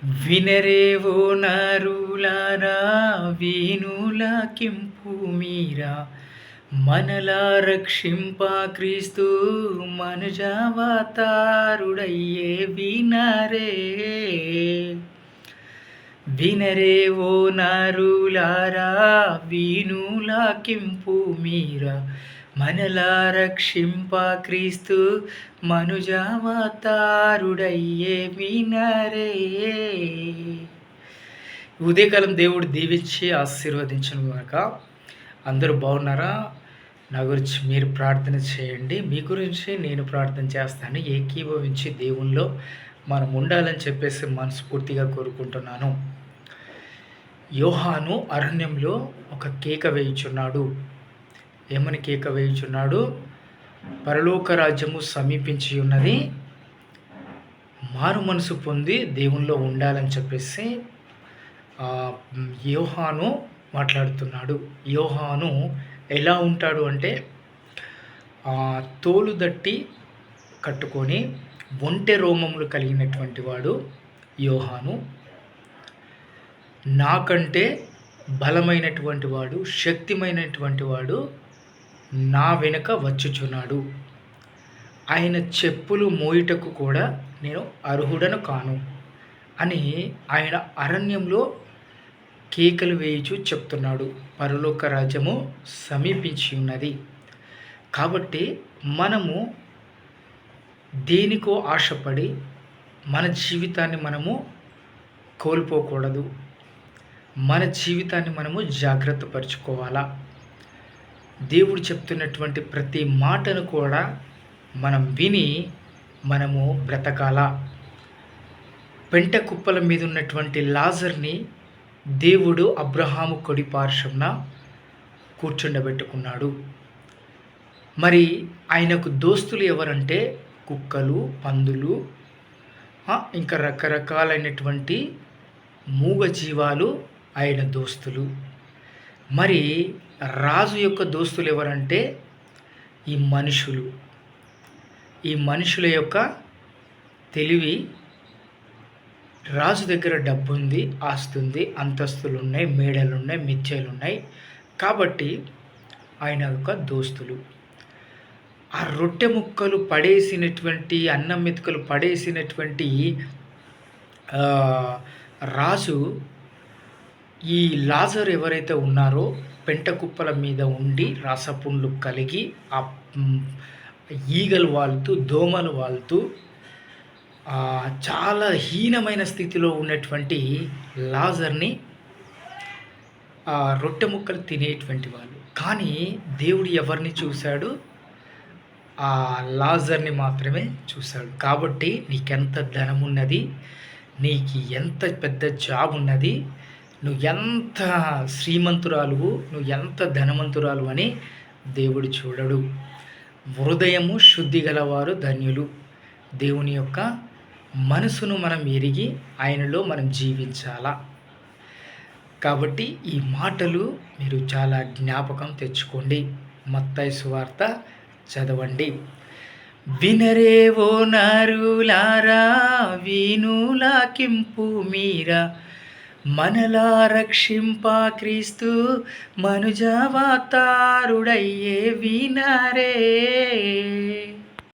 వినరేవో నరులారా వీణులకింపు మీరా మనలా రక్షింప క్రీస్తు మనుజావతారుడయ్యే వినరే వినరేవో నరులారా వీణులకింపు మీరా మనలా రక్షింప క్రీస్తు మనుజావతారుడయ్యే వినరే. ఉదయకాలం దేవుడు దీవించి ఆశీర్వదించను గాక. అందరూ బాగున్నారా? నా గురించి మీరు ప్రార్థన చేయండి, మీ గురించి నేను ప్రార్థన చేస్తాను. ఏకీభవించి దేవునిలో మనం ఉండాలని చెప్పేసి మనస్ఫూర్తిగా కోరుకుంటున్నాను. యోహాను అరణ్యంలో ఒక కేక వేయుచున్నాడు. ఏమని కేక వేయుచున్నాడు? పరలోక రాజ్యము సమీపించి ఉన్నది, మారు మనసు పొంది దేవునిలో ఉండాలని చెప్పేసి యోహాను మాట్లాడుతున్నాడు. యోహాను ఎలా ఉంటాడు అంటే తోలు దట్టి కట్టుకొని ఒంటె రోమములు కలిగినటువంటి వాడు యోహాను. నాకంటే బలమైనటువంటి వాడు, శక్తిమైనటువంటి వాడు నా వెనుక వచ్చుచున్నాడు. ఆయన చెప్పులు మోయుటకు కూడా నేను అర్హుడను కాను అని ఆయన అరణ్యంలో కేకలు వేయుచు చెప్తున్నాడు. పరలోక రాజ్యము సమీపించి ఉన్నది. కాబట్టి మనము దేనికో ఆశపడి మన జీవితాన్ని మనము కోల్పోకూడదు. మన జీవితాన్ని మనము జాగ్రత్త పరుచుకోవాలా. దేవుడు చెప్తున్నటువంటి ప్రతి మాటను కూడా మనం విని మనము బ్రతకాల. పెంట కుప్పల మీద ఉన్నటువంటి లాజర్ని దేవుడు అబ్రహాము కొడి పార్శ్వమున కూర్చుండబెట్టుకున్నాడు. మరి ఆయనకు దోస్తులు ఎవరంటే కుక్కలు, పందులు, ఇంకా రకరకాలైనటువంటి మూగ జీవాలు ఆయన దోస్తులు. మరి రాజు యొక్క దోస్తులు ఎవరంటే ఈ మనుషులు. ఈ మనుషుల యొక్క తెలివి, రాజు దగ్గర డబ్బు ఉంది, ఆస్తి ఉంది, అంతస్తులు ఉన్నాయి, మేడలు ఉన్నాయి, మిథ్యలు ఉన్నాయి. కాబట్టి ఆయన యొక్క దోస్తులు. ఆ రొట్టె ముక్కలు పడేసినటువంటి, అన్నం మెతుకలు పడేసినటువంటి రాజు ఈ లాజర్ ఎవరైతే ఉన్నారో పెంట కుప్పల మీద ఉండి రాసపుండ్లు కలిగి ఆ ఈగలు వాలుతూ, దోమలు వాలుతూ చాలా హీనమైన స్థితిలో ఉన్నటువంటి లాజర్ని రొట్టె ముక్కలు తినేటువంటి వాళ్ళు. కానీ దేవుడు ఎవరిని చూశాడు? ఆ లాజర్ని మాత్రమే చూశాడు. కాబట్టి నీకెంత ధనం ఉన్నది, నీకు ఎంత పెద్ద జాబ్ ఉన్నది, నువ్వు ఎంత శ్రీమంతురాలువు, నువ్వు ఎంత ధనవంతురాలు అని దేవుడు చూడడు. హృదయము శుద్ధి గలవారు ధన్యులు. దేవుని యొక్క మనసును మనం ఎరిగి ఆయనలో మనం జీవించాలా. కాబట్టి ఈ మాటలు మీరు చాలా జ్ఞాపకం తెచ్చుకోండి. మత్తయి సువార్త చదవండి. వినరేవో నరులారా వీణులకింపు మీరా మనలా రక్షింప క్రీస్తు మనుజావతారుడయ్యే వినరే.